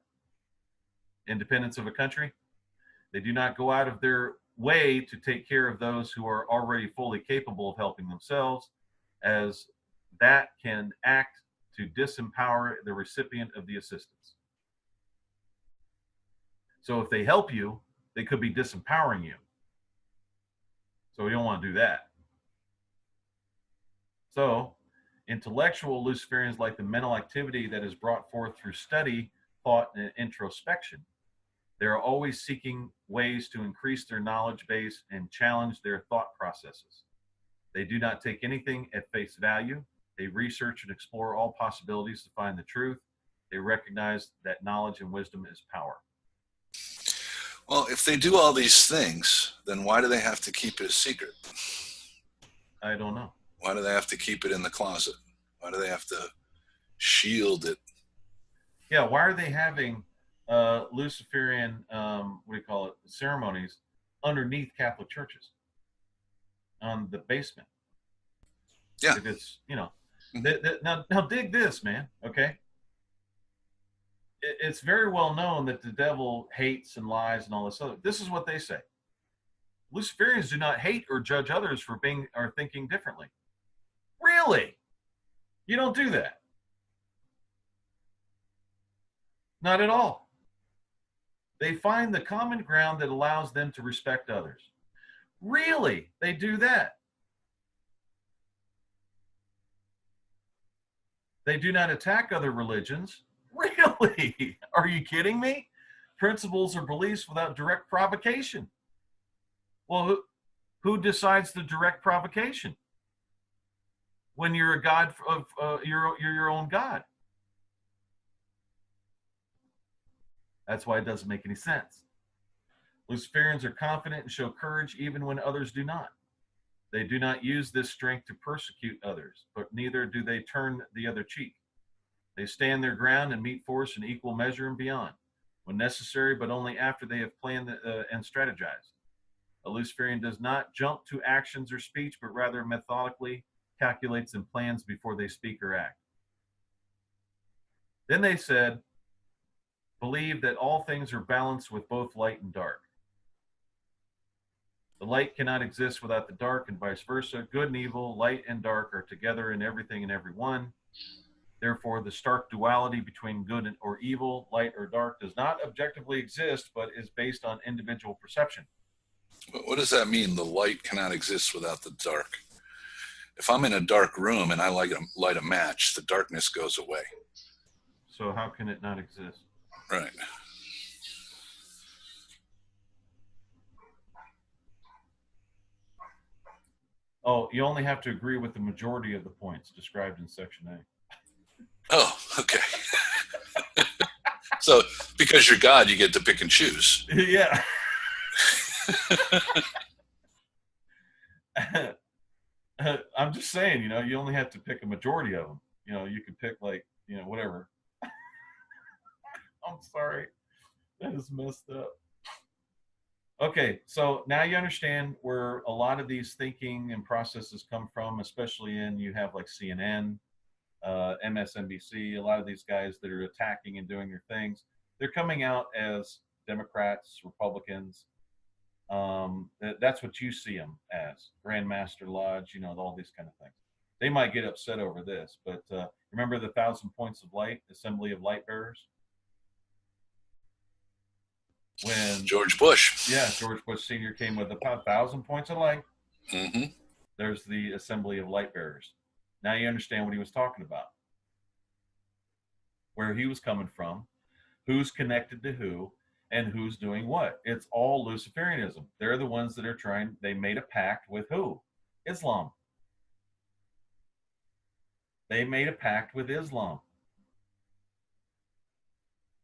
Independence of a country. They do not go out of their way to take care of those who are already fully capable of helping themselves, as that can act to disempower the recipient of the assistance. So if they help you, they could be disempowering you. So we don't want to do that. So intellectual Luciferians like the mental activity that is brought forth through study, thought, and introspection. They are always seeking ways to increase their knowledge base and challenge their thought processes. They do not take anything at face value. They research and explore all possibilities to find the truth. They recognize that knowledge and wisdom is power.
Well, if they do all these things, then why do they have to keep it a secret?
I don't know.
Why do they have to keep it in the closet? Why do they have to shield it?
Yeah, why are they having Luciferian, ceremonies underneath Catholic churches on the basement?
Yeah.
If it's, now dig this, man, okay? It's very well known that the devil hates and lies and all this other. This is what they say. Luciferians do not hate or judge others for being or thinking differently. Really? You don't do that? Not at all. They find the common ground that allows them to respect others. Really? They do that? They do not attack other religions. Really? Are you kidding me? Principles or beliefs without direct provocation. Well, who decides the direct provocation? When you're a god of you're your own god. That's why it doesn't make any sense. Luciferians are confident and show courage even when others do not. They do not use this strength to persecute others, but neither do they turn the other cheek. They stand their ground and meet force in equal measure and beyond, when necessary, but only after they have planned and strategized. A Luciferian does not jump to actions or speech, but rather methodically calculates and plans before they speak or act. Then they said, believe that all things are balanced with both light and dark. The light cannot exist without the dark, and vice versa. Good and evil, light and dark, are together in everything and everyone. Therefore, the stark duality between good or evil, light or dark, does not objectively exist, but is based on individual perception.
What does that mean? The light cannot exist without the dark. If I'm in a dark room and I light a match, the darkness goes away.
So how can it not exist?
Right.
Oh, you only have to agree with the majority of the points described in Section A.
Oh, okay. So because you're God, you get to pick and choose.
Yeah. I'm just saying, you know, you only have to pick a majority of them. You know, you could pick like, you know, whatever. I'm sorry. That is messed up. Okay, so now you understand where a lot of these thinking and processes come from, especially in you have like CNN, MSNBC, a lot of these guys that are attacking and doing their things. They're coming out as Democrats, Republicans. That's what you see them as, Grandmaster Lodge, you know, all these kind of things. They might get upset over this, but remember the 1,000 Points of Light, Assembly of Light Bearers? When
George Bush.
Yeah, George Bush Sr. came with 1,000 points of light.
Mm-hmm.
There's the Assembly of Light Bearers. Now you understand what he was talking about, where he was coming from, who's connected to who, and who's doing what. It's all Luciferianism. They're the ones that are trying, they made a pact with who? Islam. They made a pact with Islam.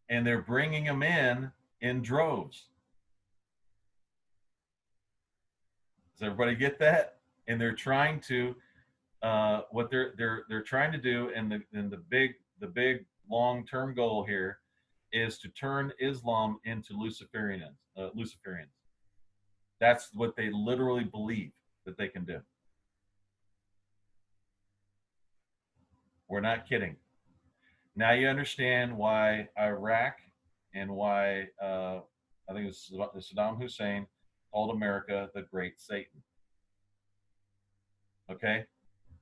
And they're bringing them in droves. Does everybody get that? And they're trying to, what they're trying to do, and the big long-term goal here is to turn Islam into Luciferians. That's what they literally believe that they can do. We're not kidding. Now you understand why Iraq and why I think it was Saddam Hussein called America the Great Satan. Okay?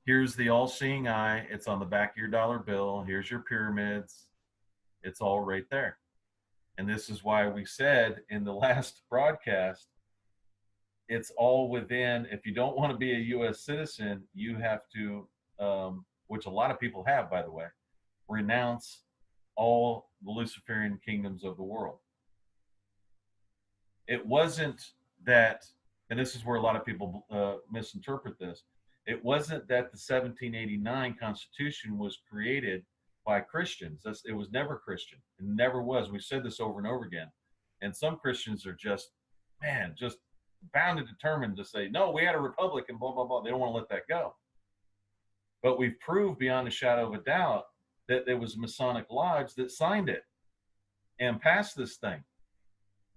Here's the all-seeing eye. It's on the back of your dollar bill. Here's your pyramids. It's all right there. And this is why we said in the last broadcast, it's all within. If you don't want to be a U.S. citizen, you have to, which a lot of people have, by the way, renounce all the Luciferian kingdoms of the world. It wasn't that, and this is where a lot of people misinterpret this, it wasn't that the 1789 Constitution was created by Christians. It was never Christian. It never was. We said this over and over again. And some Christians are just, man, just bound and determined to say, no, we had a republic and blah, blah, blah. They don't want to let that go. But we've proved beyond a shadow of a doubt that there was a Masonic lodge that signed it and passed this thing.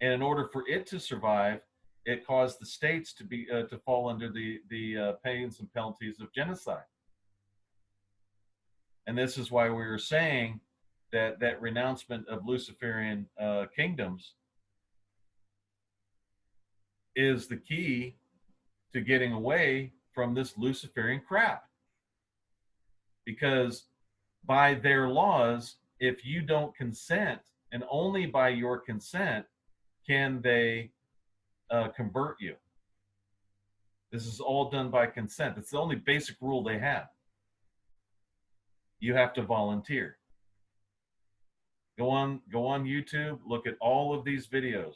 And in order for it to survive, it caused the states to be to fall under the pains and penalties of genocide. And this is why we were saying that renouncement of Luciferian kingdoms is the key to getting away from this Luciferian crap. Because by their laws, if you don't consent, and only by your consent, can they convert you. This is all done by consent. It's the only basic rule they have. You have to volunteer. Go on YouTube, look at all of these videos.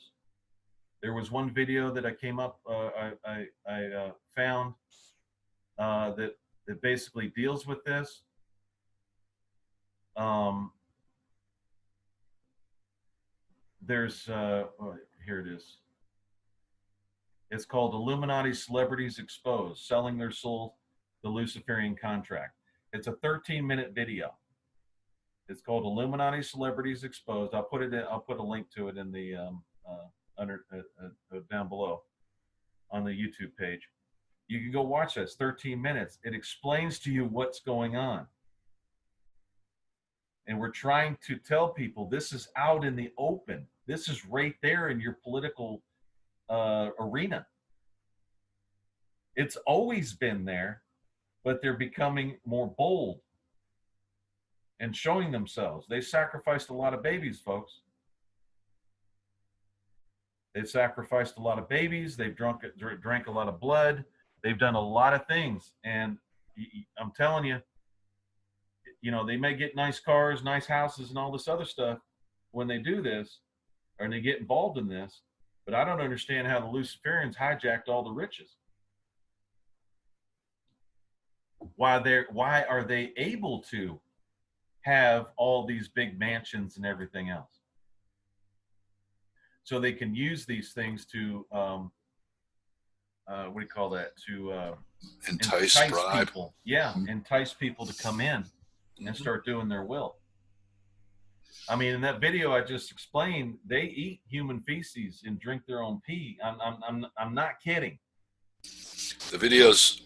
There was one video that I came up, I found that basically deals with this. There's, here it is. It's called Illuminati Celebrities Exposed, Selling Their Soul, the Luciferian Contract. It's a 13-minute video. It's called Illuminati Celebrities Exposed. I'll put a link to it in the down below on the YouTube page. You can go watch that. It's 13 minutes. It explains to you what's going on. And we're trying to tell people this is out in the open. This is right there in your political arena. It's always been there, but they're becoming more bold and showing themselves. They sacrificed a lot of babies, folks. They've sacrificed a lot of babies. They've drank a lot of blood. They've done a lot of things. And I'm telling you, they may get nice cars, nice houses, and all this other stuff when they do this, or they get involved in this. But I don't understand how the Luciferians hijacked all the riches. Why are they able to have all these big mansions and everything else? So they can use these things to what do you call that? To
entice bribe
people. Yeah, entice people to come in and start doing their will. I mean, in that video I just explained, they eat human feces and drink their own pee. I'm not kidding.
The video's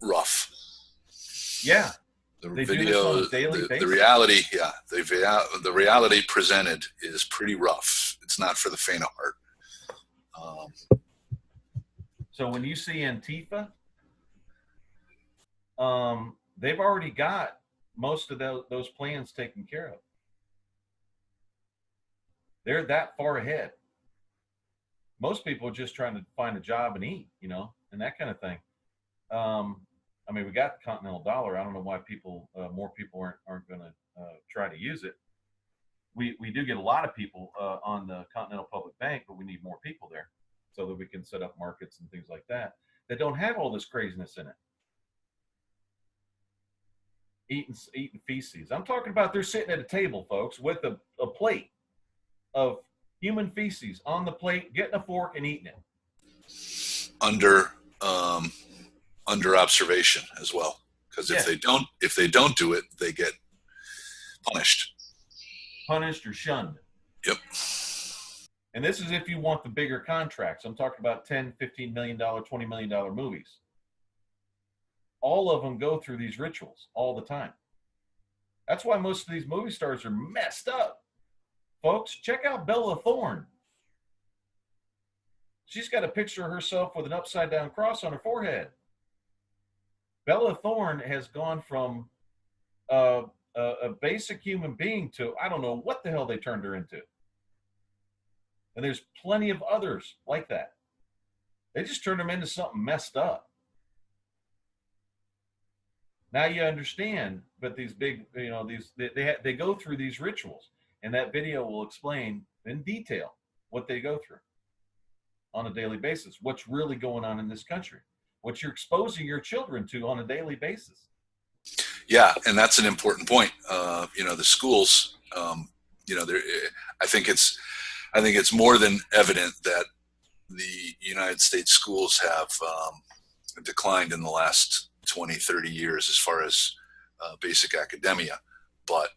rough.
Yeah.
The
they
video,
do this on a daily basis.
The reality, yeah, the reality presented is pretty rough. It's not for the faint of heart.
So when you see Antifa, they've already got most of those plans taken care of. They're that far ahead. Most people are just trying to find a job and eat, and that kind of thing. I mean, we got the Continental Dollar. I don't know why more people aren't going to try to use it. We do get a lot of people on the Continental Public Bank, but we need more people there so that we can set up markets and things like that don't have all this craziness in it. Eating feces. I'm talking about they're sitting at a table, folks, with a plate of human feces on the plate, getting a fork and eating it.
Under observation as well, because if they don't do it, they get punished
or shunned.
Yep.
And this is if you want the bigger contracts. I'm talking about $10, $15 million, $20 million movies. All of them go through these rituals all the time. That's why most of these movie stars are messed up. Folks, check out Bella Thorne. She's got a picture of herself with an upside down cross on her forehead. Bella Thorne has gone from a basic human being to, I don't know what the hell they turned her into. And there's plenty of others like that. They just turned them into something messed up. Now you understand, but these big, they go through these rituals, and that video will explain in detail what they go through on a daily basis, what's really going on in this country, what you're exposing your children to on a daily basis.
Yeah, and that's an important point. The schools, I think it's more than evident that the United States schools have declined in the last 20, 30 years as far as basic academia. But,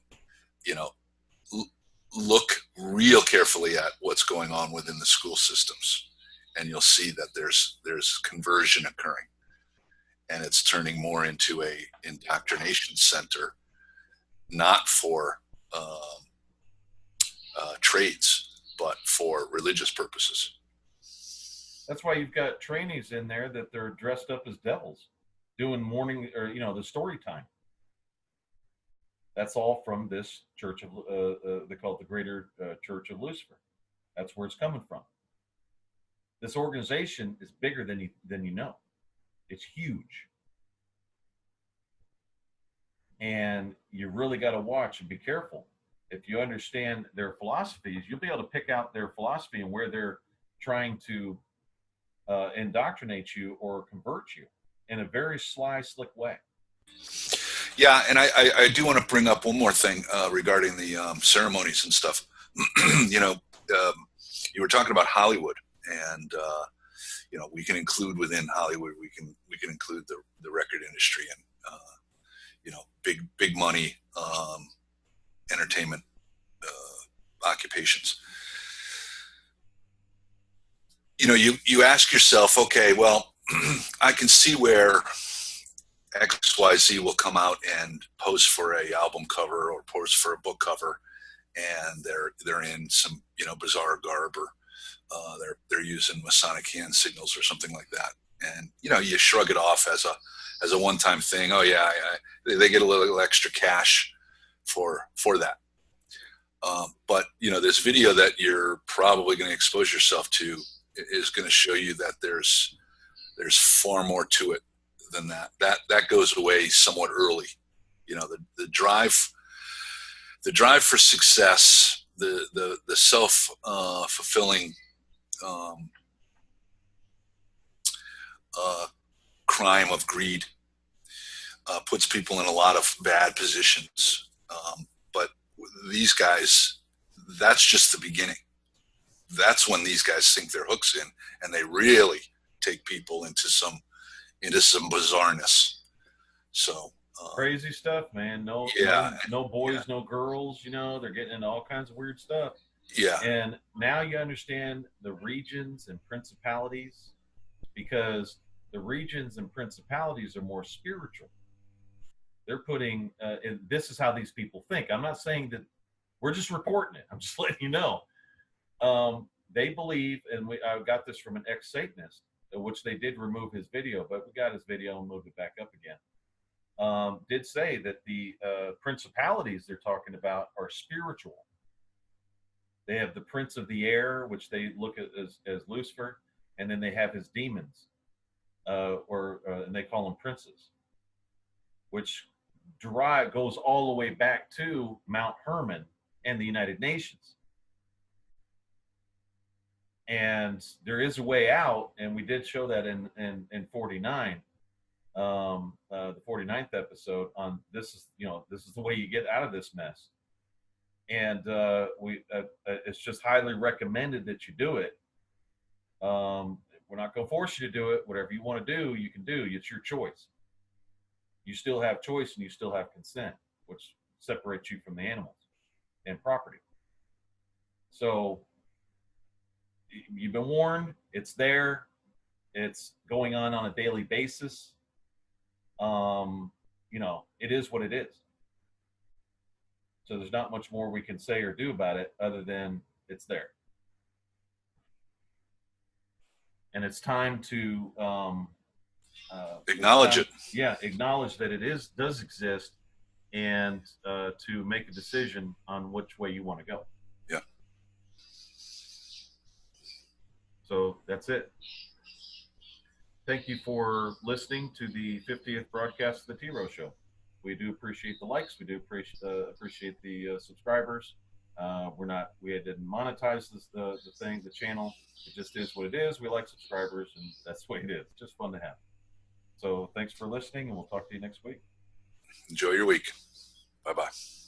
look real carefully at what's going on within the school systems, and you'll see that there's conversion occurring, and it's turning more into a indoctrination center, not for trades, but for religious purposes.
That's why you've got trainees in there that they're dressed up as devils, doing morning or the story time. That's all from this church of they call it the Greater Church of Lucifer. That's where it's coming from. This organization is bigger than you know. It's huge, and you really got to watch and be careful. If you understand their philosophies, you'll be able to pick out their philosophy and where they're trying to indoctrinate you or convert you in a very sly, slick way.
Yeah, and I do want to bring up one more thing regarding the ceremonies and stuff. You were talking about Hollywood, and we can include within Hollywood, we can include the record industry and big money entertainment occupations. You ask yourself, okay, well, I can see where XYZ will come out and pose for a album cover or pose for a book cover, and they're in some bizarre garb, or they're using Masonic hand signals or something like that, and you shrug it off as a one-time thing. Oh yeah, they get a little extra cash for that. But this video that you're probably going to expose yourself to is going to show you that there's far more to it than that. That goes away somewhat early. The drive for success, the self fulfilling crime of greed puts people in a lot of bad positions. But these guys, that's just the beginning. That's when these guys sink their hooks in, and they really take people into some bizarreness. So
crazy stuff, man. No boys, no girls. They're getting into all kinds of weird stuff.
Yeah.
And now you understand the regions and principalities, because the regions and principalities are more spiritual. They're putting, and this is how these people think. I'm not saying that we're just reporting it. I'm just letting you know. They believe, and I got this from an ex-Satanist, which they did remove his video, but we got his video and moved it back up again. Did say that the principalities they're talking about are spiritual. They have the prince of the air, which they look at as Lucifer, and then they have his demons, and they call them princes, which goes all the way back to Mount Hermon and the United Nations. And there is a way out, and we did show that in 49, the 49th episode on this is the way you get out of this mess. And it's just highly recommended that you do it. We're not going to force you to do it. Whatever you want to do, you can do. It's your choice. You still have choice, and you still have consent, which separates you from the animals and property. So you've been warned. It's there. It's going on a daily basis. It is what it is. So there's not much more we can say or do about it other than it's there. And it's time to
acknowledge it.
Yeah, acknowledge that it does exist, and to make a decision on which way you want to go.
Yeah.
So that's it. Thank you for listening to the 50th broadcast of the t-roh Show. We do appreciate the likes. We do appreciate the subscribers. We didn't monetize the channel. It just is what it is. We like subscribers, and that's the way it is. It's just fun to have. So thanks for listening, and we'll talk to you next week.
Enjoy your week. Bye-bye.